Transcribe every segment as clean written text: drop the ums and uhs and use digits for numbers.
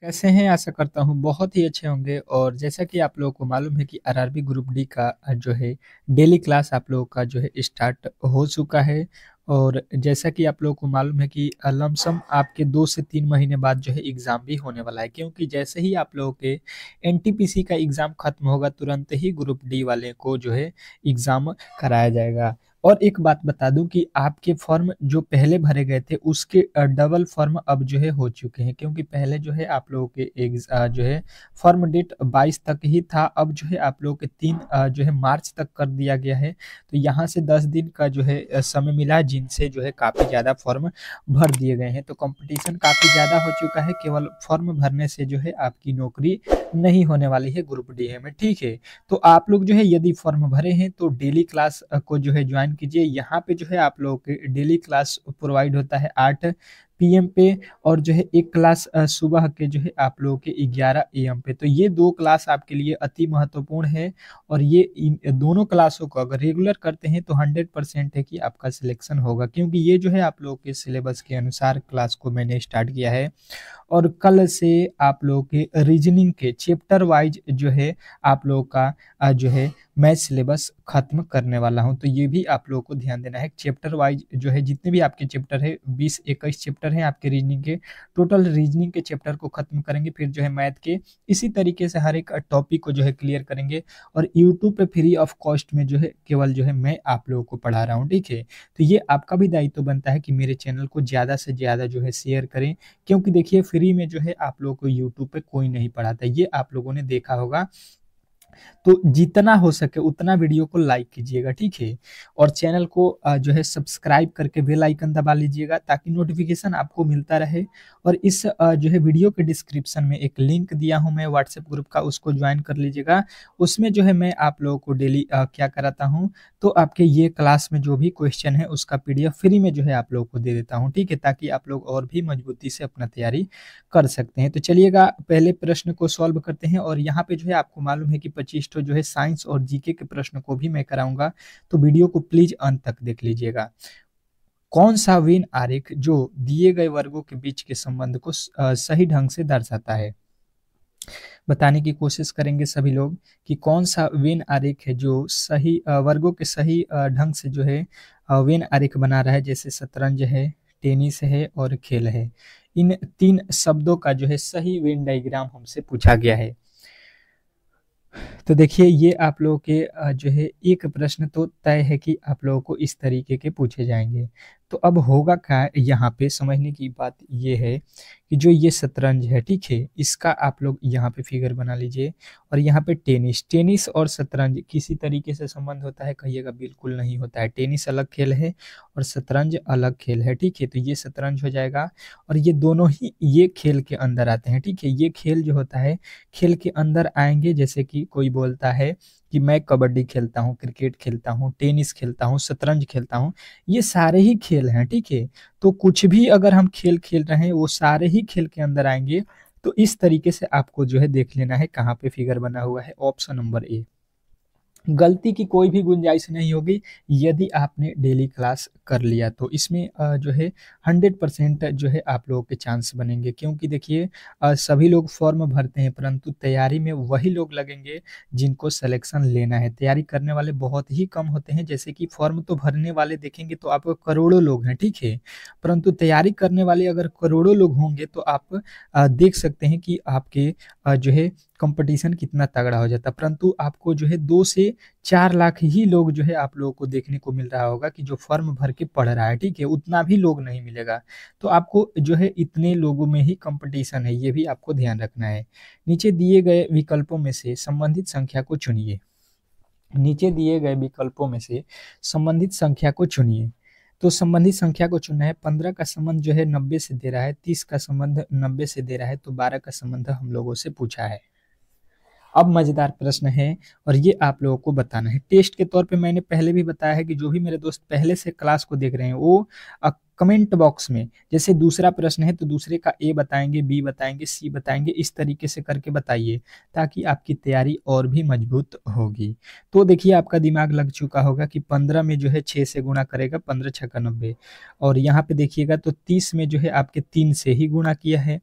कैसे हैं? आशा करता हूँ बहुत ही अच्छे होंगे। और जैसा कि आप लोगों को मालूम है कि आरआरबी ग्रुप डी का जो है डेली क्लास आप लोगों का जो है स्टार्ट हो चुका है। और जैसा कि आप लोगों को मालूम है कि लमसम आपके 2 से 3 महीने बाद जो है एग्ज़ाम भी होने वाला है, क्योंकि जैसे ही आप लोगों के एनटीपीसी का एग्ज़ाम खत्म होगा तुरंत ही ग्रुप डी वाले को जो है एग्ज़ाम कराया जाएगा। और एक बात बता दूं कि आपके फॉर्म जो पहले भरे गए थे उसके डबल फॉर्म अब जो है हो चुके हैं, क्योंकि पहले जो है आप लोगों के जो है फॉर्म डेट 22 तक ही था। अब जो है आप लोगों के 3 जो है मार्च तक कर दिया गया है। तो यहाँ से 10 दिन का जो है समय मिला है, जिनसे जो है काफ़ी ज़्यादा फॉर्म भर दिए गए हैं। तो कंपटीशन काफ़ी ज़्यादा हो चुका है, केवल फॉर्म भरने से जो है आपकी नौकरी नहीं होने वाली है ग्रुप डी में, ठीक है। तो आप लोग जो है यदि फॉर्म भरे हैं तो डेली क्लास को जो है ज्वाइन कीजिए। यहाँ पे जो है आप लोगों के डेली क्लास प्रोवाइड होता है 8 PM पे, और जो है एक क्लास सुबह के जो है आप लोगों के 11 AM पे। तो ये 2 क्लास आपके लिए अति महत्वपूर्ण है। और ये इन दोनों क्लासों को अगर रेगुलर करते हैं तो 100% है कि आपका सिलेक्शन होगा, क्योंकि ये जो है आप लोगों के सिलेबस के अनुसार क्लास को मैंने स्टार्ट किया है। और कल से आप लोगों के रीजनिंग के चैप्टर वाइज जो है आप लोगों का जो है मैं सिलेबस खत्म करने वाला हूं। तो ये भी आप लोगों को ध्यान देना है। चैप्टर वाइज जो है जितने भी आपके चैप्टर है 20-21 चैप्टर हैं आपके रीजनिंग के, टोटल रीजनिंग के चैप्टर को खत्म करेंगे। फिर जो है मैथ के इसी तरीके से हर एक टॉपिक को जो है क्लियर करेंगे। और यूट्यूब पे फ्री ऑफ कॉस्ट में जो है केवल जो है मैं आप लोगों को पढ़ा रहा हूँ, ठीक है। तो ये आपका भी दायित्व बनता है कि मेरे चैनल को ज़्यादा से ज़्यादा जो है शेयर करें, क्योंकि देखिए फ्री में जो है आप लोगों को यूट्यूब पे कोई नहीं पढ़ाता, ये आप लोगों ने देखा होगा। तो जितना हो सके उतना वीडियो को लाइक कीजिएगा, ठीक है। और चैनल को जो है सब्सक्राइब करके बेल आइकन दबा लीजिएगा, ताकि नोटिफिकेशन आपको मिलता रहे। और इस जो है वीडियो के डिस्क्रिप्शन में एक लिंक दिया हूं मैं व्हाट्सएप ग्रुप का, उसको ज्वाइन कर लीजिएगा। उसमें जो है मैं आप लोगों को डेली क्या कराता हूं, तो आपके ये क्लास में जो भी क्वेश्चन है उसका PDF फ्री में जो है आप लोगों को दे देता हूँ, ठीक है, ताकि आप लोग और भी मजबूती से अपना तैयारी कर सकते हैं। तो चलिएगा पहले प्रश्न को सॉल्व करते हैं। और यहाँ पे जो है आपको मालूम है कि 25 तो जो है साइंस और जीके के प्रश्न को भी मैं कराऊंगा, तो वीडियो को प्लीज अंत तक देख लीजिएगा। कौन सा वेन आरेख जो दिए गए वर्गों के बीच के संबंध को सही ढंग से दर्शाता है? बताने की कोशिश करेंगे सभी लोग कि कौन सा वेन आरेख है जो सही वर्गों के सही ढंग से जो है वेन आरेख बना रहा है। जैसे शतरंज है, टेनिस है और खेल है। इन 3 शब्दों का जो है सही वेन डायग्राम हमसे पूछा गया है। तो देखिए ये आप लोगों के जो है एक प्रश्न तो तय है कि आप लोगों को इस तरीके के पूछे जाएंगे। तो अब होगा क्या, यहाँ पे समझने की बात ये है कि जो ये शतरंज है, ठीक है, इसका आप लोग यहाँ पे फिगर बना लीजिए। और यहाँ पे टेनिस, टेनिस और शतरंज किसी तरीके से संबंध होता है? कहिएगा बिल्कुल नहीं होता है। टेनिस अलग खेल है और शतरंज अलग खेल है, ठीक है। तो ये शतरंज हो जाएगा। और ये दोनों ही ये खेल के अंदर आते हैं, ठीक है। ये खेल जो होता है खेल के अंदर आएंगे। जैसे कि कोई बोलता है कि मैं कबड्डी खेलता हूँ, क्रिकेट खेलता हूँ, टेनिस खेलता हूँ, शतरंज खेलता हूँ, ये सारे ही खेल हैं, ठीक है। तो कुछ भी अगर हम खेल खेल रहे हैं वो सारे ही खेल के अंदर आएंगे। तो इस तरीके से आपको जो है देख लेना है कहाँ पे फिगर बना हुआ है। ऑप्शन नंबर ए, गलती की कोई भी गुंजाइश नहीं होगी यदि आपने डेली क्लास कर लिया। तो इसमें जो है 100% जो है आप लोगों के चांस बनेंगे, क्योंकि देखिए सभी लोग फॉर्म भरते हैं परंतु तैयारी में वही लोग लगेंगे जिनको सिलेक्शन लेना है। तैयारी करने वाले बहुत ही कम होते हैं। जैसे कि फॉर्म तो भरने वाले देखेंगे तो आपको करोड़ों लोग हैं, ठीक है, परंतु तैयारी करने वाले अगर करोड़ों लोग होंगे तो आप देख सकते हैं कि आपके जो है कंपटीशन कितना तगड़ा हो जाता। परंतु आपको जो है 2 से 4 लाख ही लोग जो है आप लोगों को देखने को मिल रहा होगा कि जो फॉर्म भर के पढ़ रहा है, ठीक है, उतना भी लोग नहीं मिलेगा। तो आपको जो है इतने लोगों में ही कंपटीशन है, ये भी आपको ध्यान रखना है। नीचे दिए गए विकल्पों में से संबंधित संख्या को चुनिए। नीचे दिए गए विकल्पों में से संबंधित संख्या को चुनिए। तो संबंधित संख्या को चुनना है। 15 का संबंध जो है 90 से दे रहा है, 30 का संबंध 90 से दे रहा है, तो 12 का संबंध हम लोगों से पूछा है। अब मजेदार प्रश्न है और ये आप लोगों को बताना है। टेस्ट के तौर पे मैंने पहले भी बताया है कि जो भी मेरे दोस्त पहले से क्लास को देख रहे हैं वो कमेंट बॉक्स में, जैसे दूसरा प्रश्न है तो दूसरे का ए बताएंगे, बी बताएंगे, सी बताएंगे, इस तरीके से करके बताइए ताकि आपकी तैयारी और भी मजबूत होगी। तो देखिए आपका दिमाग लग चुका होगा कि 15 में जो है 6 से गुणा करेगा, 15 छक्का 90, और यहाँ पे देखिएगा तो 30 में जो है आपके 3 से ही गुणा किया है,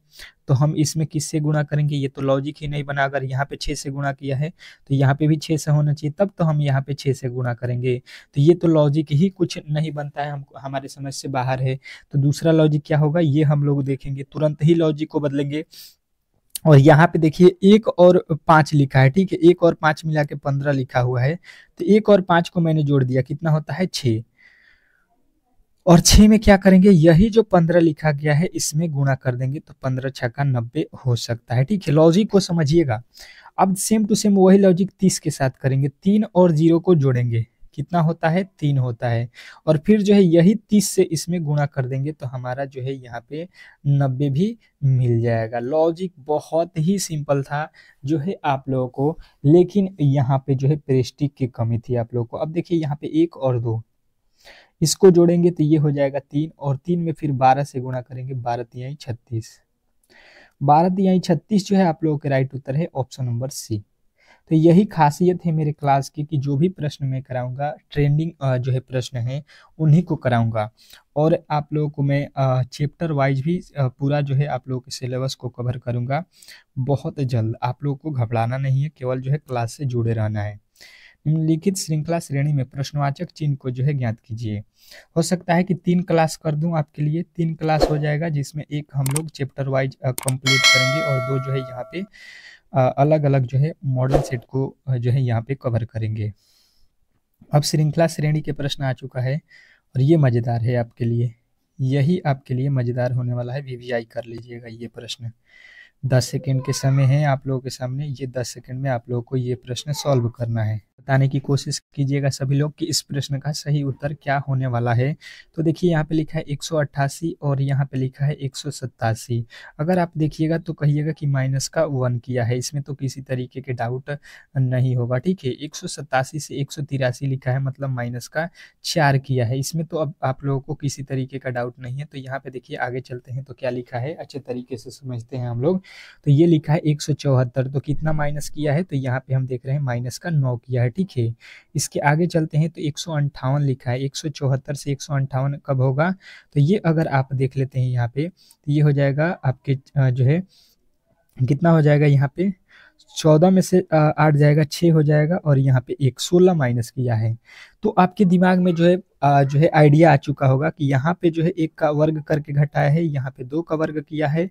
तो हम इसमें किससे गुणा करेंगे, ये तो लॉजिक ही नहीं बना। अगर यहाँ पे 6 से गुणा किया है तो यहाँ पे भी 6 से होना चाहिए, तब तो हम यहाँ पे 6 से गुणा करेंगे। तो ये तो लॉजिक ही कुछ नहीं बनता है, हम हमारे समझ से बाहर है। तो दूसरा लॉजिक क्या होगा ये हम लोग देखेंगे, तुरंत ही लॉजिक को बदलेंगे। और यहाँ पे देखिए 1 और 5 लिखा है, ठीक है, 1 और 5 मिला के 15 लिखा हुआ है, तो 1 और 5 को मैंने जोड़ दिया, कितना होता है 6, और 6 में क्या करेंगे, यही जो 15 लिखा गया है इसमें गुणा कर देंगे, तो 15 छक्का 90 हो सकता है, ठीक है। लॉजिक को समझिएगा। अब सेम टू सेम वही लॉजिक 30 के साथ करेंगे, 3 और 0 को जोड़ेंगे, कितना होता है 3 होता है, और फिर जो है यही 30 से इसमें गुणा कर देंगे, तो हमारा जो है यहाँ पे 90 भी मिल जाएगा। लॉजिक बहुत ही सिंपल था जो है आप लोगों को, लेकिन यहाँ पे जो है प्रेस्टिक की कमी थी आप लोगों को। अब देखिए यहाँ पे 1 और 2 इसको जोड़ेंगे तो ये हो जाएगा 3, और 3 में फिर 12 से गुणा करेंगे, 12 तिहाई 36, 12 तिहाई 36 जो है आप लोगों के राइट उत्तर है ऑप्शन नंबर सी। तो यही खासियत है मेरे क्लास की कि जो भी प्रश्न मैं कराऊंगा ट्रेंडिंग जो है प्रश्न है उन्हीं को कराऊंगा, और आप लोगों को मैं चैप्टर वाइज भी पूरा जो है आप लोगों के सिलेबस को कवर करूंगा बहुत जल्द। आप लोगों को घबराना नहीं है, केवल जो है क्लास से जुड़े रहना है। निम्नलिखित श्रृंखला श्रेणी में प्रश्नवाचक चिन्ह को जो है ज्ञात कीजिए। हो सकता है कि 3 क्लास कर दूं आपके लिए, 3 क्लास हो जाएगा, जिसमें एक हम लोग चैप्टर वाइज कंप्लीट करेंगे और 2 जो है यहाँ पे अलग अलग जो है मॉडल सेट को जो है यहाँ पे कवर करेंगे। अब श्रृंखला श्रेणी के प्रश्न आ चुका है, और ये मज़ेदार है आपके लिए, यही आपके लिए मज़ेदार होने वाला है। वीवीआई कर लीजिएगा ये प्रश्न। 10 सेकेंड के समय है आप लोगों के सामने, ये 10 सेकेंड में आप लोगों को ये प्रश्न सॉल्व करना है। बताने की कोशिश कीजिएगा सभी लोग कि इस प्रश्न का सही उत्तर क्या होने वाला है। तो देखिए यहाँ पे लिखा है 188 और यहाँ पे लिखा है 187। अगर आप देखिएगा तो कहिएगा कि माइनस का 1 किया है, इसमें तो किसी तरीके के डाउट नहीं होगा, ठीक है। 187 से 183 लिखा है, मतलब माइनस का 4 किया है, इसमें तो अब आप लोगों को किसी तरीके का डाउट नहीं है। तो यहाँ पे देखिए आगे चलते हैं तो क्या लिखा है अच्छे तरीके से समझते हैं हम लोग। तो ये लिखा है 174, तो कितना माइनस किया है, तो यहाँ पे हम देख रहे हैं माइनस का 9 किया है, ठीक है। इसके आगे चलते हैं तो 158 लिखा है, 174 से 158 कब होगा, तो ये अगर आप देख लेते हैं यहाँ पे तो ये हो जाएगा आपके जो है कितना हो जाएगा, यहाँ पे 14 में से 8 जाएगा 6 हो जाएगा, और यहाँ पे 16 माइनस किया है। तो आपके दिमाग में जो है आइडिया आ चुका होगा कि यहाँ पे जो है 1 का वर्ग करके घटाया है, यहाँ पे 2 का वर्ग किया है,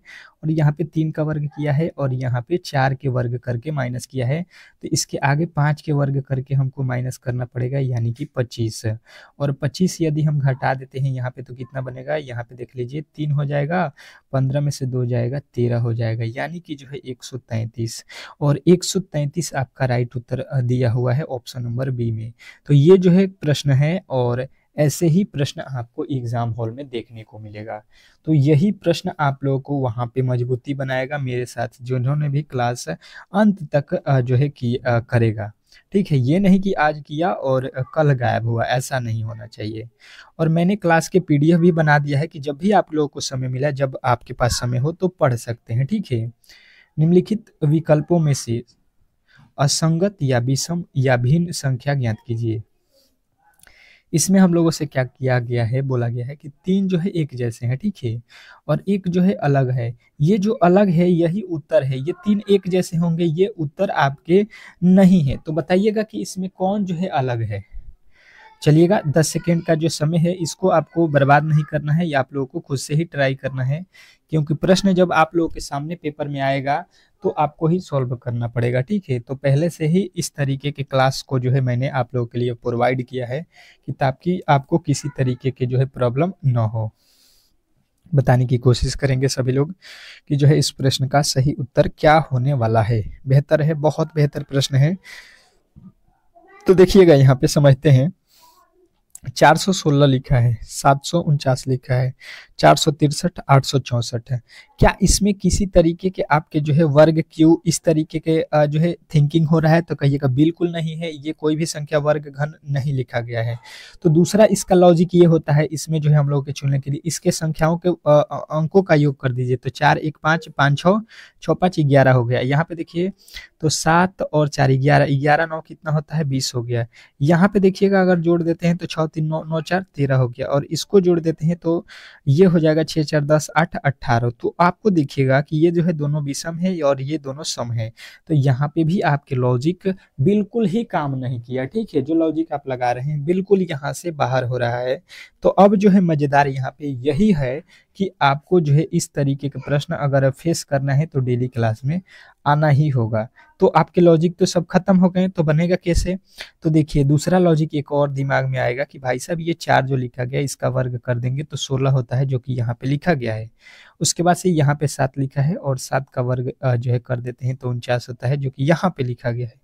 और यहाँ पे 3 का वर्ग किया है, और यहाँ पे 4 के वर्ग करके माइनस किया है। तो इसके आगे 5 के वर्ग करके हमको माइनस करना पड़ेगा, यानी कि 25, और 25 यदि हम घटा देते हैं यहाँ पे तो कितना बनेगा, यहाँ पे देख लीजिए 3 हो जाएगा, 15 में से 2 जाएगा 13 हो जाएगा, यानी कि जो है 133, और 133 आपका राइट उत्तर दिया हुआ है ऑप्शन नंबर बी में। तो ये जो है प्रश्न है, और ऐसे ही प्रश्न आपको एग्जाम हॉल में देखने को मिलेगा। तो यही प्रश्न आप लोगों को वहाँ पे मजबूती बनाएगा, मेरे साथ जिन्होंने भी क्लास अंत तक जो है कि करेगा, ठीक है। ये नहीं कि आज किया और कल गायब हुआ, ऐसा नहीं होना चाहिए। और मैंने क्लास के पीडीएफ भी बना दिया है कि जब भी आप लोगों को समय मिला, जब आपके पास समय हो तो पढ़ सकते हैं, ठीक है। निम्नलिखित विकल्पों में से असंगत या विषम या भिन्न संख्या ज्ञात कीजिए। इसमें हम लोगों से क्या किया गया है, बोला गया है कि 3 जो है एक जैसे हैं, ठीक है, और एक जो है अलग है। ये जो अलग है यही उत्तर है, ये 3 एक जैसे होंगे, ये उत्तर आपके नहीं है। तो बताइएगा कि इसमें कौन जो है अलग है। चलिएगा 10 सेकेंड का जो समय है इसको आपको बर्बाद नहीं करना है, या आप लोगों को खुद से ही ट्राई करना है, क्योंकि प्रश्न जब आप लोगों के सामने पेपर में आएगा तो आपको ही सॉल्व करना पड़ेगा, ठीक है। तो पहले से ही इस तरीके के क्लास को जो है मैंने आप लोगों के लिए प्रोवाइड किया है कि ताकि आपको किसी तरीके के जो है प्रॉब्लम ना हो। बताने की कोशिश करेंगे सभी लोग कि जो है इस प्रश्न का सही उत्तर क्या होने वाला है। बेहतर है, बहुत बेहतर प्रश्न है। तो देखिएगा यहाँ पे समझते हैं। 416 लिखा है, 749 लिखा है, 463, 864 है, क्या इसमें किसी तरीके के आपके जो है वर्ग क्यू इस तरीके के जो है थिंकिंग हो रहा है? तो कहिएगा बिल्कुल नहीं है, ये कोई भी संख्या वर्ग घन नहीं लिखा गया है। तो दूसरा इसका लॉजिक ये होता है, इसमें जो है हम लोग के चुनने के लिए इसके संख्याओं के अंकों का योग कर दीजिए। तो 4 1 5 5 6 6 5 11 हो गया। यहाँ पे देखिए तो 7 और 4 11, 11 9 कितना होता है 20 हो गया। यहाँ पे देखिएगा अगर जोड़ देते हैं तो 6 3 9 9 4 13 हो गया, और इसको जोड़ देते हैं तो ये हो जाएगा 6 4 10 8 18। तो आपको देखिएगा कि ये जो है दोनों विषम है और ये दोनों सम है। तो यहाँ पे भी आपके लॉजिक बिल्कुल ही काम नहीं किया, ठीक है। जो लॉजिक आप लगा रहे हैं बिल्कुल यहाँ से बाहर हो रहा है। तो अब जो है मजेदार यहाँ पे यही है कि आपको जो है इस तरीके के प्रश्न अगर फेस करना है तो डेली क्लास में आना ही होगा। तो आपके लॉजिक तो सब खत्म हो गए, तो बनेगा कैसे? तो देखिए दूसरा लॉजिक एक और दिमाग में आएगा कि भाई साहब ये 4 जो लिखा गया इसका वर्ग कर देंगे तो 16 होता है, जो कि यहाँ पे लिखा गया है। उसके बाद से यहाँ पे 7 लिखा है और 7 का वर्ग जो है कर देते हैं तो 49 होता है, जो कि यहाँ पे लिखा गया है।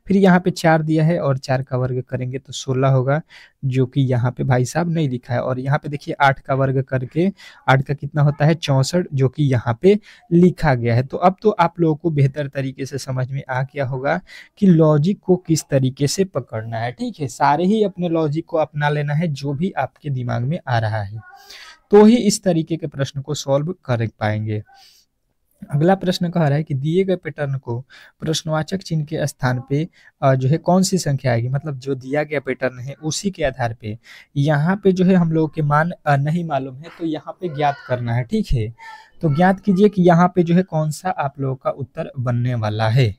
फिर यहाँ पे 4 दिया है और 4 का वर्ग करेंगे तो 16 होगा, जो कि यहाँ पे भाई साहब नहीं लिखा है। और यहाँ पे देखिए 8 का वर्ग करके 8 का कितना होता है 64, जो कि यहाँ पे लिखा गया है। तो अब तो आप लोगों को बेहतर तरीके से समझ में आ गया होगा कि लॉजिक को किस तरीके से पकड़ना है, ठीक है। सारे ही अपने लॉजिक को अपना लेना है जो भी आपके दिमाग में आ रहा है, तो ही इस तरीके के प्रश्न को सॉल्व कर पाएंगे। अगला प्रश्न कह रहा है कि दिए गए पैटर्न को प्रश्नवाचक चिन्ह के स्थान पे जो है कौन सी संख्या आएगी, मतलब जो दिया गया पैटर्न है उसी के आधार पे यहाँ पे जो है हम लोगों के मान नहीं मालूम है, तो यहाँ पे ज्ञात करना है, ठीक है। तो ज्ञात कीजिए कि यहाँ पे जो है कौन सा आप लोगों का उत्तर बनने वाला है।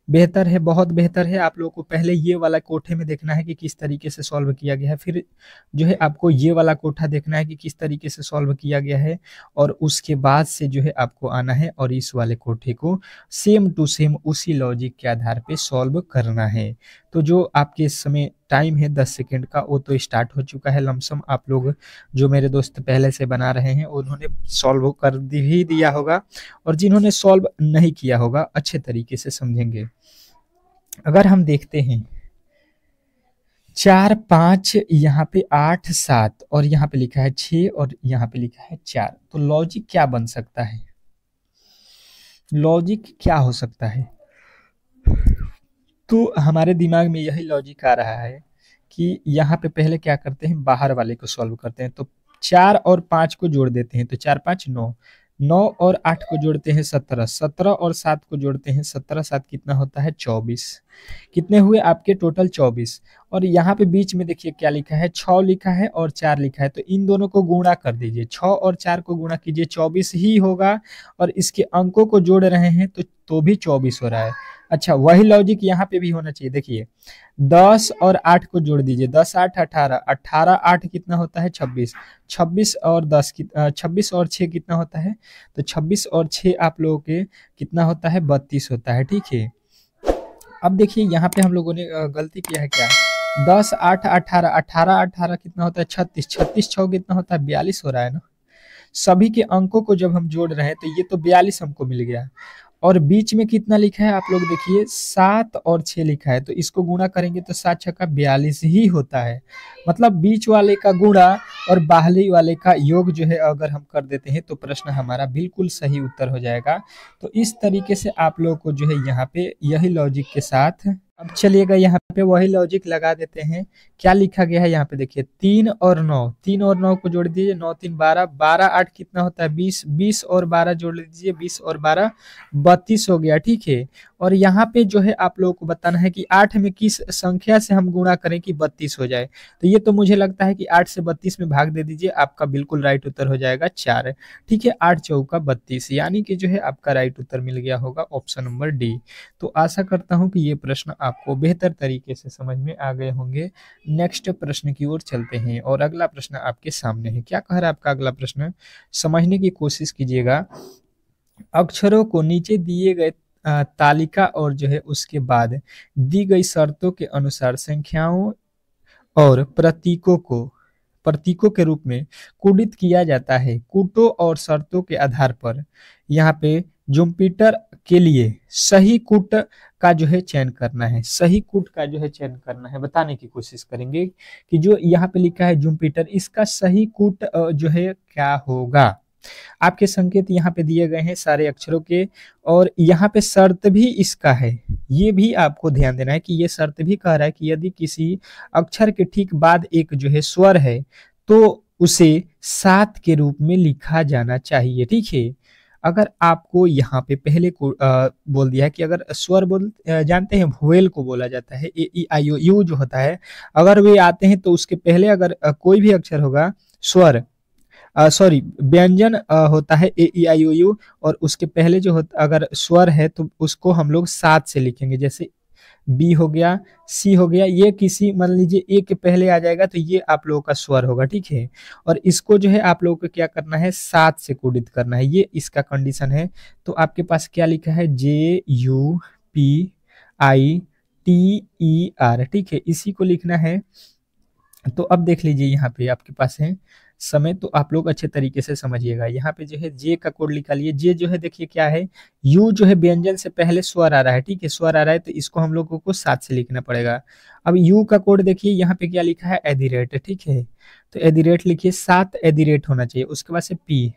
बेहतर है, बहुत बेहतर है। आप लोगों को पहले ये वाला कोठे में देखना है कि किस तरीके से सॉल्व किया गया है, फिर जो है आपको ये वाला कोठा देखना है कि किस तरीके से सॉल्व किया गया है, और उसके बाद से जो है आपको आना है और इस वाले कोठे को सेम टू सेम उसी लॉजिक के आधार पे सॉल्व करना है। तो जो आपके इस समय टाइम है 10 सेकेंड का, वो तो स्टार्ट हो चुका है लमसम। आप लोग जो मेरे दोस्त पहले से बना रहे हैं उन्होंने सॉल्व कर ही दिया होगा, और जिन्होंने सॉल्व नहीं किया होगा अच्छे तरीके से समझेंगे। अगर हम देखते हैं 4 5 यहाँ पे 8 7 और यहाँ पे लिखा है 6 और यहाँ पे लिखा है 4, तो लॉजिक क्या बन सकता है? लॉजिक क्या हो सकता है? तो हमारे दिमाग में यही लॉजिक आ रहा है कि यहाँ पे पहले क्या करते हैं, बाहर वाले को सॉल्व करते हैं। तो 4 और 5 को जोड़ देते हैं तो 4 5 9, 9 और 8 को जोड़ते हैं 17, 17 और 7 को जोड़ते हैं 17 7 कितना होता है 24। कितने हुए आपके टोटल 24। और यहाँ पे बीच में देखिए क्या लिखा है, 6 लिखा है और 4 लिखा है, तो इन दोनों को गुणा कर दीजिए। 6 और 4 को गुणा कीजिए 24 ही होगा, और इसके अंकों को जोड़ रहे हैं तो भी 24 हो रहा है। अच्छा, वही लॉजिक यहाँ पे भी होना चाहिए। देखिए 10 और 8 को जोड़ दीजिए, 10 8 18, 18 8 कितना होता है 26, 26 और 10 26 और 6 कितना होता है, तो 26 और 6 आप लोगों के कितना होता है 32 होता है, ठीक है। अब देखिए यहाँ पे हम लोगों ने गलती किया है क्या, 10 8 18, 18 18 कितना होता है 36, 36 6 कितना होता है 42 हो रहा है ना। सभी के अंकों को जब हम जोड़ रहे हैं तो ये तो 42 हमको मिल गया, और बीच में कितना लिखा है आप लोग देखिए 7 और 6 लिखा है, तो इसको गुणा करेंगे तो 7 छक्का 42 ही होता है। मतलब बीच वाले का गुणा और बाहरी वाले का योग जो है अगर हम कर देते हैं तो प्रश्न हमारा बिल्कुल सही उत्तर हो जाएगा। तो इस तरीके से आप लोग को जो है यहाँ पे यही लॉजिक के साथ, अब चलिएगा यहाँ पे वही लॉजिक लगा देते हैं। क्या लिखा गया है यहाँ पे देखिए 3 और 9, 3 और 9 को जोड़ दीजिए, 9 3 12, 12 8 कितना होता है 20, 20 और 12 जोड़ लीजिए, 20 और 12 32 हो गया, ठीक है। और यहाँ पे जो है आप लोगों को बताना है कि 8 में किस संख्या से हम गुणा करें कि 32 हो जाए। तो ये तो मुझे लगता है कि 8 से 32 में भाग दे दीजिए, आपका बिल्कुल राइट उत्तर हो जाएगा 4, ठीक है। 8 चौका 32, यानी कि जो है आपका राइट उत्तर मिल गया होगा ऑप्शन नंबर डी। तो आशा करता हूं कि ये प्रश्न आपको बेहतर तरीके से समझ में आ गए होंगे। नेक्स्ट प्रश्न की ओर चलते हैं, और अगला प्रश्न आपके सामने है। क्या कह रहा है आपका अगला प्रश्न, समझने की कोशिश कीजिएगा। अक्षरों को नीचे दिए गए तालिका और जो है उसके बाद दी गई शर्तों के अनुसार संख्याओं और प्रतीकों के रूप में कूटित किया जाता है। कूटों और शर्तों के आधार पर यहाँ पे जुपिटर के लिए सही कूट का जो है चयन करना है, सही कूट का जो है चयन करना है। बताने की कोशिश करेंगे कि जो यहाँ पे लिखा है जुपिटर, इसका सही कूट जो है क्या होगा। आपके संकेत यहाँ पे दिए गए हैं सारे अक्षरों के, और यहाँ पे शर्त भी इसका है, ये भी आपको ध्यान देना है कि ये शर्त भी कह रहा है कि यदि किसी अक्षर के ठीक बाद एक जो है स्वर है तो उसे सात के रूप में लिखा जाना चाहिए। ठीक है, अगर आपको यहाँ पे पहले को बोल दिया है कि अगर स्वर जानते हैं वोवेल को बोला जाता है, ए ई आई ओ यू जो होता है, अगर वे आते हैं तो उसके पहले अगर कोई भी अक्षर होगा स्वर, सॉरी व्यंजन होता है ए ई आई ओ यू, और उसके पहले जो होता अगर स्वर है तो उसको हम लोग सात से लिखेंगे। जैसे बी हो गया, सी हो गया, ये किसी मान लीजिए ए के पहले आ जाएगा तो ये आप लोगों का स्वर होगा। ठीक है, और इसको जो है आप लोगों को क्या करना है, सात से कोडित करना है, ये इसका कंडीशन है। तो आपके पास क्या लिखा है, J U P I T E R. ठीक है, इसी को लिखना है। तो अब देख लीजिए यहाँ पे आपके पास है समय, तो आप लोग अच्छे तरीके से समझिएगा। यहाँ पे जो है जे का कोड निकालिए। जे जो है देखिए क्या है, यू जो है व्यंजन से पहले स्वर आ रहा है। ठीक है, स्वर आ रहा है तो इसको हम लोगों को सात से लिखना पड़ेगा। अब यू का कोड देखिए यहाँ पे क्या लिखा है, एदिरेट। ठीक है, तो एदिरेट लिखिए, सात एदिरेट होना चाहिए। उसके बाद से पी,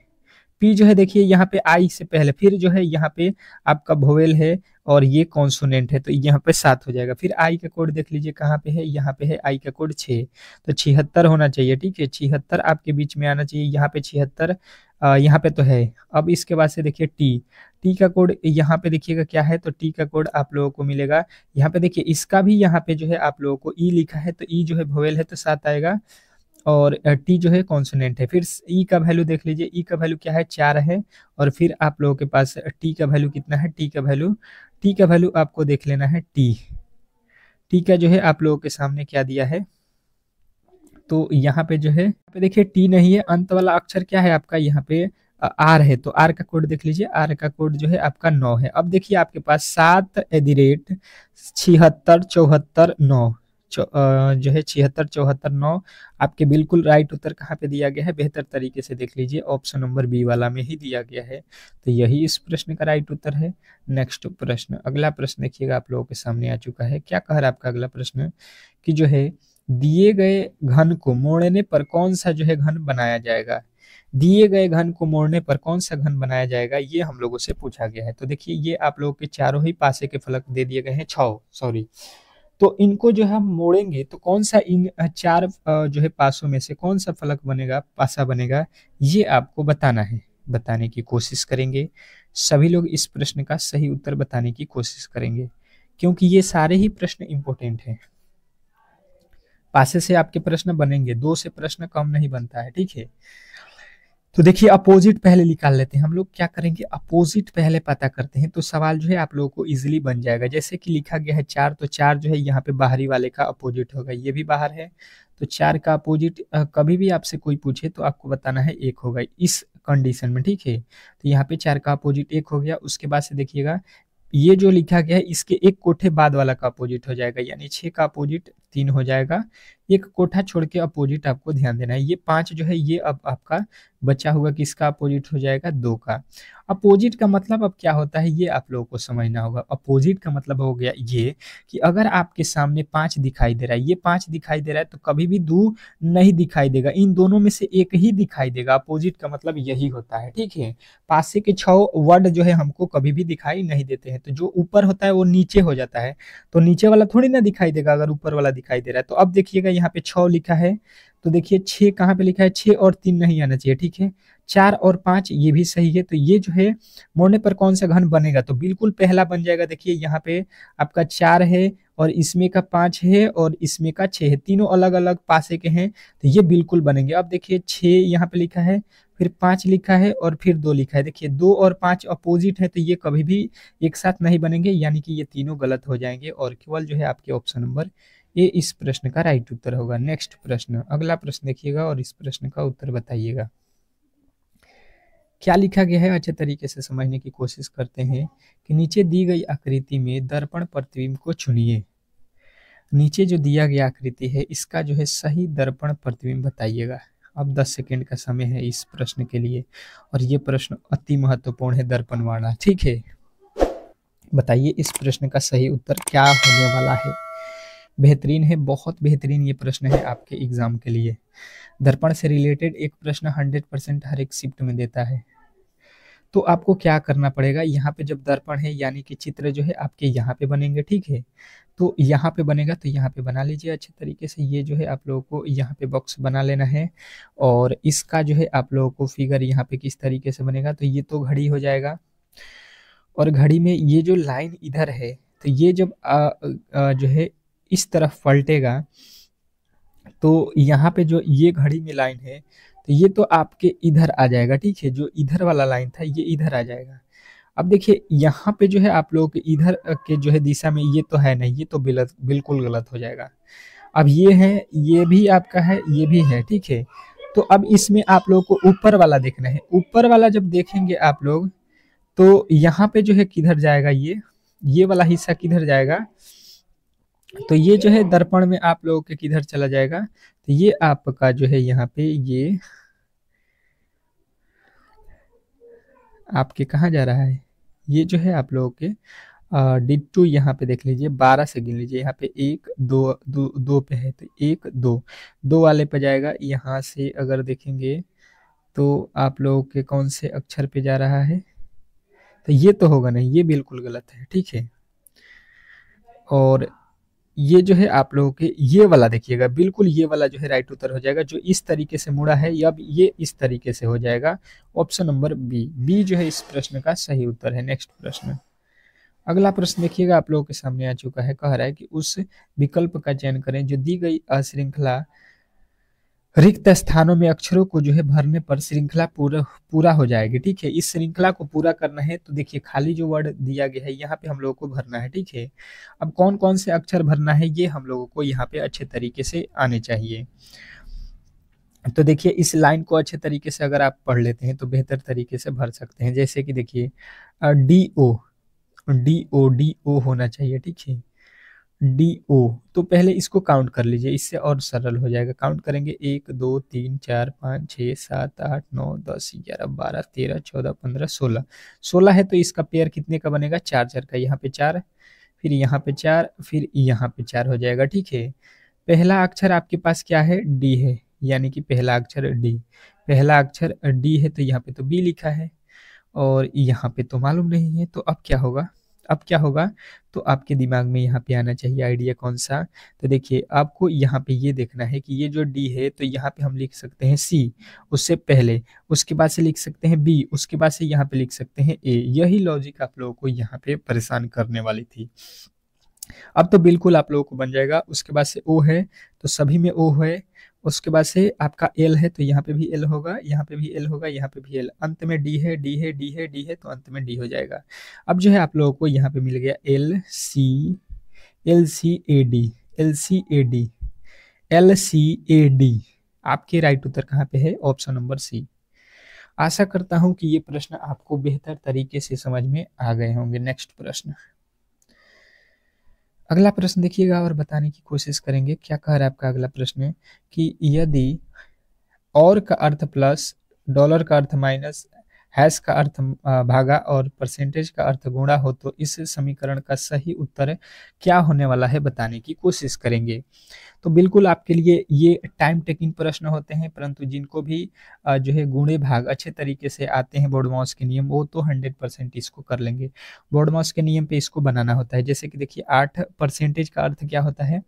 पी जो है देखिए यहाँ पे आई से पहले, फिर जो है यहाँ पे आपका वोवेल है और ये कॉन्सोनेंट है तो यहाँ पे सात हो जाएगा। फिर आई का कोड देख लीजिए कहाँ पे है, यहाँ पे है आई का कोड 6, तो 76 होना चाहिए। ठीक है, 76 आपके बीच में आना चाहिए। यहाँ पे 76 यहाँ पे तो है। अब इसके बाद से देखिए टी, टी का कोड यहाँ पे देखिएगा क्या है, तो टी का कोड आप लोगों को मिलेगा यहाँ पे। देखिए इसका भी यहाँ पे जो है आप लोगों को ई लिखा है, तो ई जो है वोवेल है तो सात आएगा, और टी जो है कॉन्सोनेंट है। फिर ई का वैल्यू देख लीजिए, ई का वैल्यू क्या है, 4 है, और फिर आप लोगों के पास टी का वैल्यू कितना है, टी का वैल्यू आपको देख लेना है टी। टी का जो है आप लोगों के सामने क्या दिया है, तो यहाँ पे जो है यहाँ पे देखिए टी नहीं है, अंत वाला अक्षर क्या है आपका यहाँ पे आर है, तो आर का कोड देख लीजिए, आर का कोड जो है आपका 9 है। अब देखिए आपके पास 7@7674 9 जो है 7674 9 आपके बिल्कुल राइट उत्तर कहाँ पे दिया गया है, बेहतर तरीके से देख लीजिए, ऑप्शन नंबर बी वाला में ही दिया गया है। तो यही इस प्रश्न का राइट उत्तर है। नेक्स्ट प्रश्न, अगला प्रश्न देखिएगा आप लोगों के सामने आ चुका है। क्या कह रहा है आपका अगला प्रश्न कि जो है दिए गए घन को मोड़ने पर कौन सा जो है घन बनाया जाएगा, दिए गए घन को मोड़ने पर कौन सा घन बनाया जाएगा, ये हम लोगों से पूछा गया है। तो देखिए ये आप लोगों के चारों ही पासे के फलक दे दिए गए हैं, 6 सॉरी, तो इनको जो हम मोड़ेंगे तो कौन सा इन चार जो है पासों में से कौन सा फलक बनेगा, पासा बनेगा, ये आपको बताना है, बताने की कोशिश करेंगे। सभी लोग इस प्रश्न का सही उत्तर बताने की कोशिश करेंगे क्योंकि ये सारे ही प्रश्न इंपॉर्टेंट हैं। पासे से आपके प्रश्न बनेंगे, 2 से प्रश्न कम नहीं बनता है। ठीक है, तो देखिए अपोजिट पहले निकाल लेते हैं। हम लोग क्या करेंगे, अपोजिट पहले पता करते हैं तो सवाल जो है आप लोगों को इजीली बन जाएगा। जैसे कि लिखा गया है 4, तो 4 जो है यहाँ पे बाहरी वाले का अपोजिट होगा, ये भी बाहर है, तो 4 का अपोजिट कभी भी आपसे कोई पूछे तो आपको बताना है 1 होगा इस कंडीशन में। ठीक है, तो यहाँ पे 4 का अपोजिट 1 हो गया। उसके बाद से देखिएगा ये जो लिखा गया है इसके एक कोठे बाद वाला का अपोजिट हो जाएगा, यानी 6 का अपोजिट 3 हो जाएगा। एक कोठा छोड़ के अपोजिट आपको ध्यान देना है। ये 5 जो है ये अब आपका बचा हुआ किसका अपोजिट हो जाएगा, 2 का। अपोजिट का मतलब अब क्या होता है ये आप लोगों को समझना होगा। अपोजिट का मतलब हो गया ये कि अगर आपके सामने 5 दिखाई दे रहा है, ये 5 दिखाई दे रहा है तो कभी भी 2 नहीं दिखाई देगा, इन दोनों में से एक ही दिखाई देगा। अपोजिट का मतलब यही होता है। ठीक है, पासे के 6 वर्ड जो है हमको कभी भी दिखाई नहीं देते हैं, तो जो ऊपर होता है वो नीचे हो जाता है, तो नीचे वाला थोड़ी ना दिखाई देगा अगर ऊपर वाला दिखाई दे रहा है। तो अब देखिएगा यहाँ पे 6 लिखा है, तो देखिए 6 कहाँ पे लिखा है, 6 और 3 नहीं आना चाहिए। ठीक है, 4 और 5 ये भी सही है, तो ये जो है मोड़ने पर कौन सा घन बनेगा, तो बिल्कुल पहला बन जाएगा। देखिए यहाँ पे आपका 4 है और इसमें का 5 है और इसमें का 6 है, तीनों अलग अलग पासे के हैं, तो ये बिल्कुल बनेंगे। अब देखिए 6 यहाँ पे लिखा है, फिर 5 लिखा है और फिर 2 लिखा है। देखिए 2 और 5 अपोजिट है तो ये कभी भी एक साथ नहीं बनेंगे, यानी कि ये तीनों गलत हो जाएंगे और केवल जो है आपके ऑप्शन नंबर ए इस प्रश्न का राइट उत्तर होगा। नेक्स्ट प्रश्न, अगला प्रश्न देखिएगा और इस प्रश्न का उत्तर बताइएगा। क्या लिखा गया है अच्छे तरीके से समझने की कोशिश करते हैं कि नीचे दी गई आकृति में दर्पण प्रतिबिंब को चुनिए। नीचे जो दिया गया आकृति है इसका जो है सही दर्पण प्रतिबिंब बताइएगा। अब 10 सेकेंड का समय है इस प्रश्न के लिए और ये प्रश्न अति महत्वपूर्ण है, दर्पण वाला। ठीक है, बताइए इस प्रश्न का सही उत्तर क्या होने वाला है। बेहतरीन है, बहुत बेहतरीन ये प्रश्न है आपके एग्जाम के लिए। दर्पण से रिलेटेड एक प्रश्न 100% हर एक शिफ्ट में देता है। तो आपको क्या करना पड़ेगा, यहाँ पे जब दर्पण है यानी कि चित्र जो है आपके यहाँ पे बनेंगे, ठीक है। तो यहाँ पे बनेगा तो यहाँ पे बना लीजिए अच्छे तरीके से। ये जो है आप लोगों को यहाँ पे बॉक्स बना लेना है, और इसका जो है आप लोगों को फिगर यहाँ पे किस तरीके से बनेगा, तो ये तो घड़ी हो जाएगा। और घड़ी में ये जो लाइन इधर है, तो ये जब जो है इस तरफ पलटेगा, तो यहाँ पे जो ये घड़ी में लाइन है, तो ये तो आपके इधर आ जाएगा, ठीक है। जो इधर वाला लाइन था ये इधर आ जाएगा। अब देखिए यहाँ पे जो है आप लोग इधर के जो है दिशा में ये तो है नहीं, ये तो बिल्कुल गलत हो जाएगा। अब ये है, ये भी आपका है, ये भी है, ठीक है। तो अब इसमें आप लोग को ऊपर वाला देखना है। ऊपर वाला जब देखेंगे आप लोग, तो यहाँ पे जो है किधर जाएगा, ये वाला हिस्सा किधर जाएगा, तो ये जो है दर्पण में आप लोगों के किधर चला जाएगा, तो ये आपका जो है यहाँ पे ये आपके कहाँ जा रहा है, ये जो है आप लोगों के डिट्टू यहाँ पे देख लीजिए, 12 से गिन लीजिए। यहाँ पे 1 2 2 पे है, तो 1 2 2 वाले पे जाएगा। यहाँ से अगर देखेंगे तो आप लोगों के कौन से अक्षर पे जा रहा है, तो ये तो होगा नहीं, ये बिल्कुल गलत है, ठीक है। और ये जो है आप लोगों के ये वाला देखिएगा, बिल्कुल ये वाला जो है राइट उत्तर हो जाएगा। जो इस तरीके से मुड़ा है, अब ये इस तरीके से हो जाएगा। ऑप्शन नंबर बी जो है इस प्रश्न का सही उत्तर है। नेक्स्ट प्रश्न, अगला प्रश्न देखिएगा आप लोगों के सामने आ चुका है। कह रहा है कि उस विकल्प का चयन करें जो दी गई अश्रृंखला रिक्त स्थानों में अक्षरों को जो है भरने पर श्रृंखला पूरा हो जाएगी, ठीक है। इस श्रृंखला को पूरा करना है, तो देखिए खाली जो वर्ड दिया गया है यहाँ पे हम लोगों को भरना है, ठीक है। अब कौन कौन से अक्षर भरना है ये हम लोगों को यहाँ पे अच्छे तरीके से आने चाहिए। तो देखिए इस लाइन को अच्छे तरीके से अगर आप पढ़ लेते हैं तो बेहतर तरीके से भर सकते हैं। जैसे कि देखिए डी ओ डी ओ होना चाहिए, ठीक है। डी ओ, तो पहले इसको काउंट कर लीजिए, इससे और सरल हो जाएगा। काउंट करेंगे 1 2 3 4 5 6 7 8 9 10 11 12 13 14 15 16 16 है, तो इसका पेयर कितने का बनेगा, 4 4 का। यहाँ पे 4, फिर यहाँ पे 4, फिर यहाँ पे 4 हो जाएगा, ठीक है। पहला अक्षर आपके पास क्या है, डी है, यानी कि पहला अक्षर डी। पहला अक्षर डी है, तो यहाँ पे तो बी लिखा है, और यहाँ पे तो मालूम नहीं है। तो अब क्या होगा, अब क्या होगा, तो आपके दिमाग में यहाँ पे आना चाहिए आइडिया कौन सा। तो देखिए आपको यहाँ पे ये देखना है कि ये जो डी है, तो यहाँ पे हम लिख सकते हैं सी उससे पहले, उसके बाद से लिख सकते हैं बी, उसके बाद से यहाँ पे लिख सकते हैं ए। यही लॉजिक आप लोगों को यहाँ पे परेशान करने वाली थी। अब तो बिल्कुल आप लोगों को बन जाएगा। उसके बाद से ओ है, तो सभी में ओ है। उसके बाद से आपका एल है, तो यहाँ पे भी एल होगा, यहाँ पे भी एल होगा, यहाँ पे भी एल। अंत में डी है, डी है, डी है, डी है, तो अंत में डी हो जाएगा। अब जो है आप लोगों को यहाँ पे मिल गया L C A D, L C A D, L C A D. आपके राइट उत्तर कहाँ पे है, ऑप्शन नंबर सी। आशा करता हूँ कि ये प्रश्न आपको बेहतर तरीके से समझ में आ गए होंगे। नेक्स्ट प्रश्न, अगला प्रश्न देखिएगा और बताने की कोशिश करेंगे। क्या कह रहा है आपका अगला प्रश्न, कि यदि और का अर्थ प्लस, डॉलर का अर्थ माइनस, हैश का अर्थ भागा और परसेंटेज का अर्थ गुणा हो, तो इस समीकरण का सही उत्तर क्या होने वाला है बताने की कोशिश करेंगे। तो बिल्कुल आपके लिए ये टाइम टेकिंग प्रश्न होते हैं, परंतु जिनको भी जो है गुणे भाग अच्छे तरीके से आते हैं बोर्डमॉस के नियम, वो तो 100% इसको कर लेंगे। बोर्डमॉस के नियम पे इसको बनाना होता है। जैसे कि देखिए 8 परसेंटेज का अर्थ क्या होता है,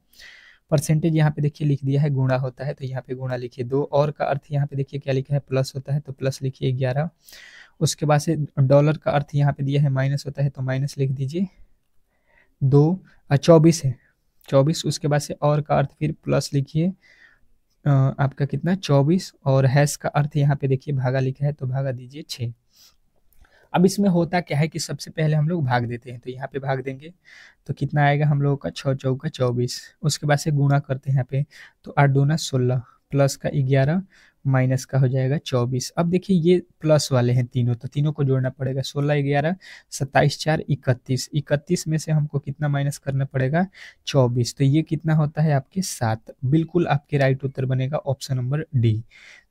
परसेंटेज यहाँ पे देखिए लिख दिया है, गुणा होता है, तो यहाँ पे गुणा लिखिए। 2 और का अर्थ यहाँ पे देखिए क्या लिखा है, प्लस होता है, तो प्लस लिखिए 11। उसके बाद से डॉलर का अर्थ यहाँ पे दिया है माइनस होता है, तो माइनस लिख दीजिए 2। 24 है, 24। उसके बाद से और का अर्थ फिर प्लस लिखिए, आपका कितना 24, और हैश का अर्थ यहाँ पे देखिए भागा लिखा है, तो भागा दीजिए 6। अब इसमें होता क्या है कि सबसे पहले हम लोग भाग देते हैं, तो यहाँ पे भाग देंगे तो कितना आएगा हम लोगों का 6 चौका 24। उसके बाद से गुणा करते हैं यहाँ पे, तो 8 दूना 16, प्लस का 11, माइनस का हो जाएगा 24। अब देखिए ये प्लस वाले हैं तीनों, तो तीनों को जोड़ना पड़ेगा। 16 11 27 4 31, 31 में से हमको कितना माइनस करना पड़ेगा, 24। तो ये कितना होता है आपके 7। बिल्कुल आपके राइट उत्तर बनेगा ऑप्शन नंबर डी।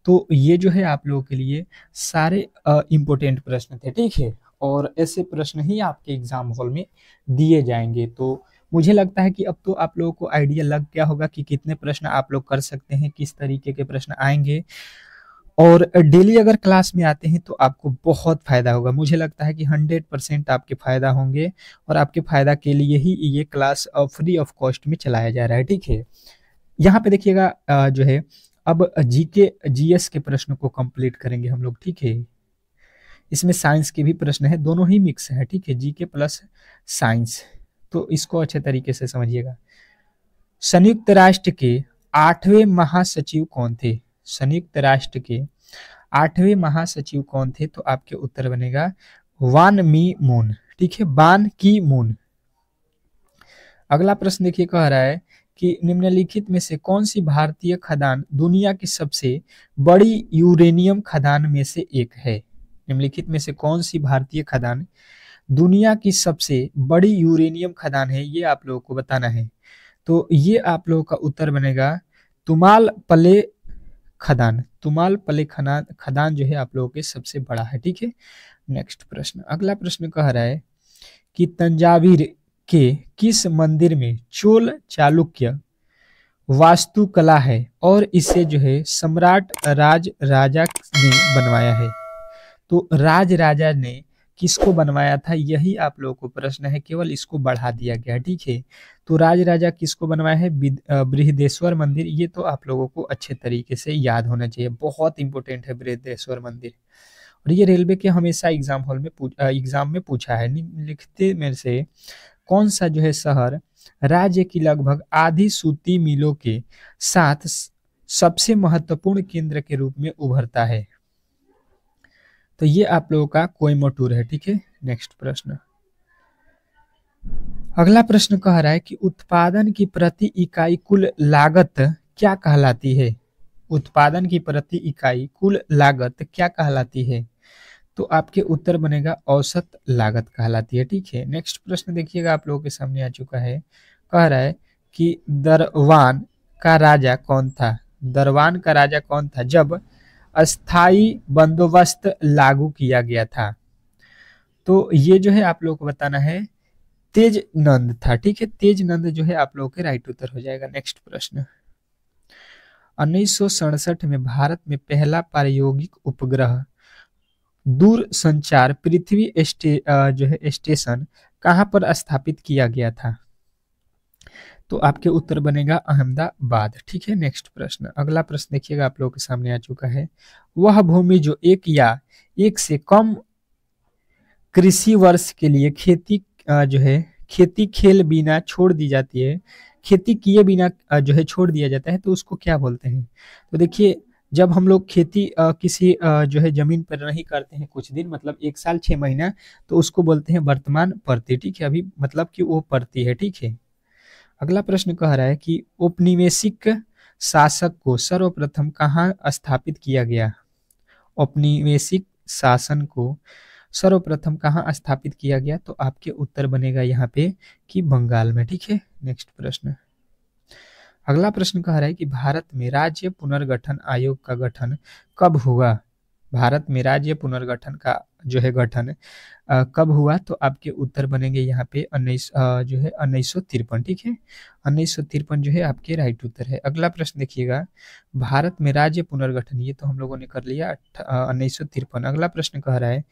तो ये जो है आप लोगों के लिए सारे इम्पोर्टेंट प्रश्न थे, ठीक है। और ऐसे प्रश्न ही आपके एग्जाम हॉल में दिए जाएंगे। तो मुझे लगता है कि अब तो आप लोगों को आइडिया लग गया होगा कि कितने प्रश्न आप लोग कर सकते हैं, किस तरीके के प्रश्न आएंगे, और डेली अगर क्लास में आते हैं तो आपको बहुत फायदा होगा। मुझे लगता है कि 100% आपके फायदा होंगे, और आपके फायदा के लिए ही ये क्लास फ्री ऑफ कॉस्ट में चलाया जा रहा है, ठीक है। यहाँ पे देखिएगा जो है, अब जीके जीएस के प्रश्न को कंप्लीट करेंगे हम लोग, ठीक है। इसमें साइंस के भी प्रश्न है, दोनों ही मिक्स है, ठीक है, जीके प्लस साइंस। तो इसको अच्छे तरीके से समझिएगा। संयुक्त राष्ट्र के 8वें महासचिव कौन थे? संयुक्त राष्ट्र के 8वें महासचिव कौन थे? तो आपके उत्तर बनेगा वान मी मून, ठीक है, बान की मून। अगला प्रश्न देखिए, कह रहा है कि निम्नलिखित में से कौन सी भारतीय खदान दुनिया की सबसे बड़ी यूरेनियम खदान में से एक है? निम्नलिखित में से कौन सी भारतीय खदान दुनिया की सबसे बड़ी यूरेनियम खदान है, ये आप लोगों को बताना है। तो ये आप लोगों का उत्तर बनेगा तुमालपल्ले खदान। तुमालपल्ले खदान जो है आप लोगों के सबसे बड़ा है, ठीक है। नेक्स्ट प्रश्न, अगला प्रश्न कह रहा है कि तंजावीर के किस मंदिर में चोल चालुक्य वास्तुकला है और इसे जो है सम्राट राज राजा ने बनवाया है? तो राज राजा ने किसको बनवाया था, यही आप लोगों को प्रश्न है, केवल इसको बढ़ा दिया गया, ठीक है। तो राज राजा किसको बनवाया है? बृहदेश्वर मंदिर। ये तो आप लोगों को अच्छे तरीके से याद होना चाहिए, बहुत इंपॉर्टेंट है बृहदेश्वर मंदिर। और ये रेलवे के हमेशा एग्जाम में पूछा है। निम्नलिखित में से कौन सा जो है शहर राज्य की लगभग आधी सूती मिलों के साथ सबसे महत्वपूर्ण केंद्र के रूप में उभरता है? तो ये आप लोगों का कोयम्बटूर है, ठीक है। नेक्स्ट प्रश्न, अगला प्रश्न कह रहा है कि उत्पादन की प्रति इकाई कुल लागत क्या कहलाती है? उत्पादन की प्रति इकाई कुल लागत क्या कहलाती है? तो आपके उत्तर बनेगा औसत लागत कहलाती है, ठीक है। नेक्स्ट प्रश्न देखिएगा, आप लोगों के सामने आ चुका है। कह रहा है कि दरवान का राजा कौन था? दरवान का राजा कौन था जब अस्थाई बंदोबस्त लागू किया गया था? तो ये जो है आप लोगों को बताना है तेज नंद था, ठीक है। तेज नंद जो है आप लोगों के राइट उत्तर हो जाएगा। नेक्स्ट प्रश्न, 1967 में भारत में पहला प्रायोगिक उपग्रह दूरसंचार पृथ्वी जो है स्टेशन कहां पर स्थापित किया गया था? तो आपके उत्तर बनेगा अहमदाबाद, ठीक है। नेक्स्ट प्रश्न, अगला प्रश्न देखिएगा, आप लोगों के सामने आ चुका है। वह भूमि जो एक या एक से कम कृषि वर्ष के लिए खेती जो है खेती खेल बिना छोड़ दी जाती है, खेती किए बिना जो है छोड़ दिया जाता है, तो उसको क्या बोलते हैं? तो देखिए, जब हम लोग खेती किसी जो है जमीन पर नहीं करते हैं कुछ दिन, मतलब 1 साल 6 महीना, तो उसको बोलते हैं वर्तमान परती, ठीक है। अभी मतलब कि वो परती है, ठीक है। अगला प्रश्न कह रहा है कि औपनिवेशिक शासक को सर्वप्रथम कहाँ स्थापित किया गया? औपनिवेशिक शासन को सर्वप्रथम कहाँ स्थापित किया गया? तो आपके उत्तर बनेगा यहाँ पे कि बंगाल में, ठीक है। नेक्स्ट प्रश्न, अगला प्रश्न कह रहा है कि भारत में राज्य पुनर्गठन आयोग का गठन कब हुआ? भारत में राज्य पुनर्गठन का जो है गठन कब हुआ? तो आपके उत्तर बनेंगे यहाँ पे 1953, ठीक है। 1953 जो है आपके राइट उत्तर है। अगला प्रश्न देखिएगा, भारत में राज्य पुनर्गठन, ये तो हम लोगों ने कर लिया 1953। अगला प्रश्न कह रहा है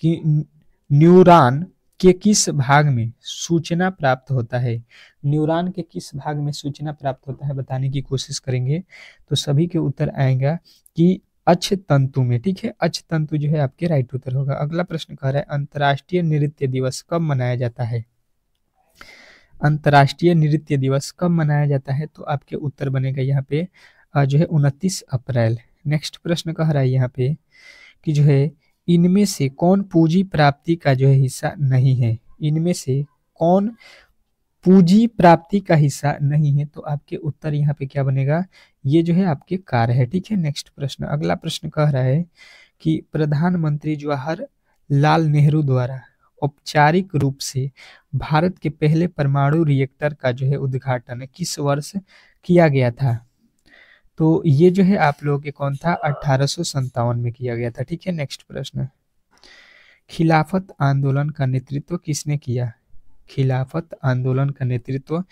कि न्यूरॉन के किस भाग में सूचना प्राप्त होता है? न्यूरॉन के किस भाग में सूचना प्राप्त होता है बताने की कोशिश करेंगे, तो सभी के उत्तर आएगा कि अक्ष तंतु में, ठीक है। अक्ष तंतु जो है आपके राइट उत्तर होगा। अगला प्रश्न कह रहा है अंतर्राष्ट्रीय नृत्य दिवस कब मनाया जाता है? अंतर्राष्ट्रीय नृत्य दिवस कब मनाया जाता है? तो आपके उत्तर बनेगा यहाँ पे जो है 29 अप्रैल। नेक्स्ट प्रश्न कह रहा है यहाँ पे कि जो है इनमें से कौन पूंजी प्राप्ति का जो है हिस्सा नहीं है? इनमें से कौन पूंजी प्राप्ति का हिस्सा नहीं है? तो आपके उत्तर यहाँ पे क्या बनेगा? ये जो है आपके कार है, ठीक है। नेक्स्ट प्रश्न, अगला प्रश्न कह रहा है कि प्रधानमंत्री जवाहरलाल नेहरू द्वारा औपचारिक रूप से भारत के पहले परमाणु रिएक्टर का जो है उद्घाटन किस वर्ष किया गया था? तो ये जो है आप लोगों के कौन था? 1857 में किया गया था, ठीक है। नेक्स्ट प्रश्न, खिलाफत आंदोलन का नेतृत्व किसने किया? खिलाफत आंदोलन का नेतृत्व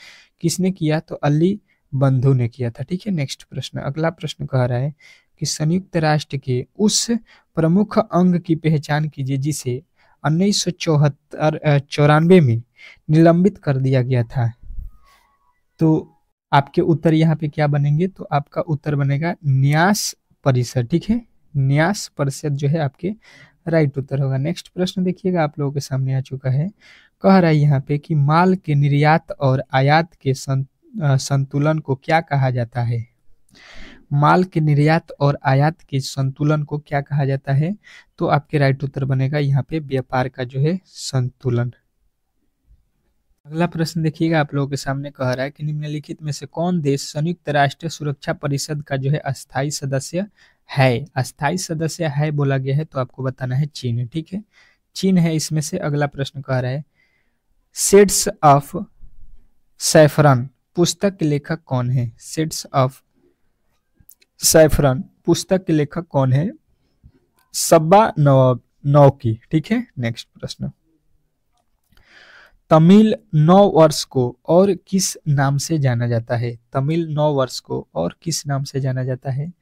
किसने किया? तो अली बंधु ने किया था। ठीक है, नेक्स्ट प्रश्न, अगला प्रश्न कह रहा है कि संयुक्त राष्ट्र के उस प्रमुख अंग की पहचान कीजिए जिसे 1994 में निलंबित कर दिया गया था। तो आपके उत्तर यहाँ पे क्या बनेंगे? तो आपका उत्तर बनेगा न्यास परिषद। ठीक है, न्यास परिषद जो है आपके राइट उत्तर होगा। नेक्स्ट प्रश्न देखिएगा, आप लोगों के सामने आ चुका है। कह रहा है यहाँ पे कि माल के निर्यात और आयात के संतुलन को क्या कहा जाता है? माल के निर्यात और आयात के संतुलन को क्या कहा जाता है? तो आपके राइट उत्तर बनेगा यहाँ पे व्यापार का जो है संतुलन। अगला प्रश्न देखिएगा, आप लोगों के सामने कह रहा है कि निम्नलिखित में से कौन देश संयुक्त राष्ट्र सुरक्षा परिषद का जो है अस्थायी सदस्य है? अस्थायी सदस्य है बोला गया है तो आपको बताना है चीन। ठीक है, चीन है इसमें से। अगला प्रश्न कह रहा है शेड्स ऑफ सैफरन पुस्तक के लेखक कौन है? शेड्स ऑफ सैफरन पुस्तक के लेखक कौन है? सब्बा नौकी। ठीक है, नेक्स्ट प्रश्न, तमिल नव वर्ष को और किस नाम से जाना जाता है? तमिल नव वर्ष को और किस नाम से जाना जाता है?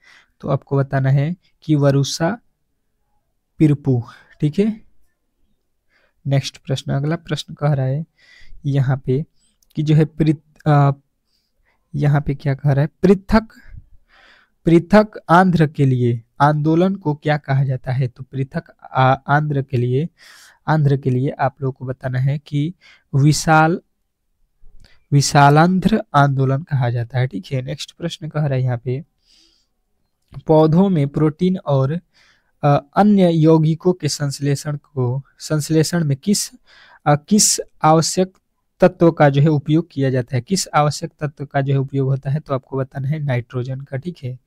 तो आपको बताना है कि वरुसा पिरपू। ठीक है, नेक्स्ट प्रश्न, अगला प्रश्न कह रहा है यहाँ पे कि जो है यहाँ पे क्या कह रहा है? पृथक आंध्र के लिए आंदोलन को क्या कहा जाता है? तो पृथक आंध्र के लिए आप लोगों को बताना है कि विशालांध्र आंदोलन कहा जाता है। ठीक है, नेक्स्ट प्रश्न कह रहा है यहाँ पे पौधों में प्रोटीन और अन्य यौगिकों के संश्लेषण में किस आवश्यक तत्व का जो है उपयोग किया जाता है? किस आवश्यक तत्व का जो है उपयोग होता है? तो आपको बताना है नाइट्रोजन का। ठीक है,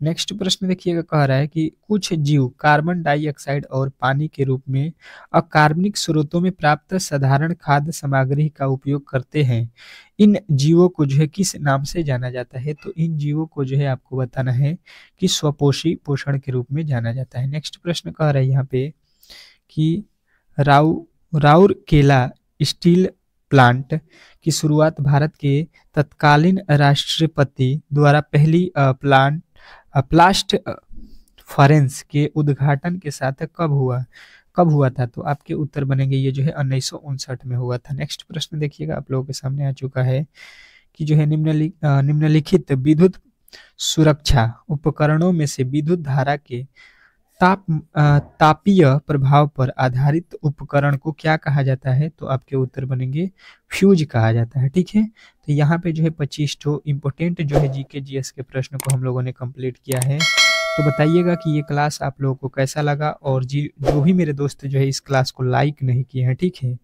नेक्स्ट प्रश्न देखिएगा, कह रहा है कि कुछ जीव कार्बन डाइऑक्साइड और पानी के रूप में अकार्बनिक स्रोतों में प्राप्त साधारण खाद्य सामग्री का उपयोग करते हैं। इन जीवों को जो है किस नाम से जाना जाता है? तो इन जीवों को जो है आपको बताना है कि स्वपोषी पोषण के रूप में जाना जाता है। नेक्स्ट प्रश्न कह रहा है यहाँ पे कि राउरकेला स्टील प्लांट की शुरुआत भारत के तत्कालीन राष्ट्रपति द्वारा पहली प्लास्ट फरेंस के उद्घाटन के साथ कब हुआ था? तो आपके उत्तर बनेंगे ये जो है 1959 में हुआ था। नेक्स्ट प्रश्न देखिएगा, आप लोगों के सामने आ चुका है कि जो है निम्नलिखित विद्युत सुरक्षा उपकरणों में से विद्युत धारा के तापीय प्रभाव पर आधारित उपकरण को क्या कहा जाता है? तो आपके उत्तर बनेंगे फ्यूज कहा जाता है। ठीक है, तो यहाँ पे जो है 25 इम्पोर्टेंट जो है जीके जीएस के प्रश्न को हम लोगों ने कंप्लीट किया है। तो बताइएगा कि ये क्लास आप लोगों को कैसा लगा, और जो भी मेरे दोस्त जो है इस क्लास को लाइक नहीं किए हैं, ठीक है,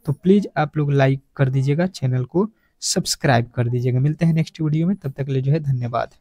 तो प्लीज़ आप लोग लाइक कर दीजिएगा, चैनल को सब्सक्राइब कर दीजिएगा। मिलते हैं नेक्स्ट वीडियो में, तब तक के लिए जो है धन्यवाद।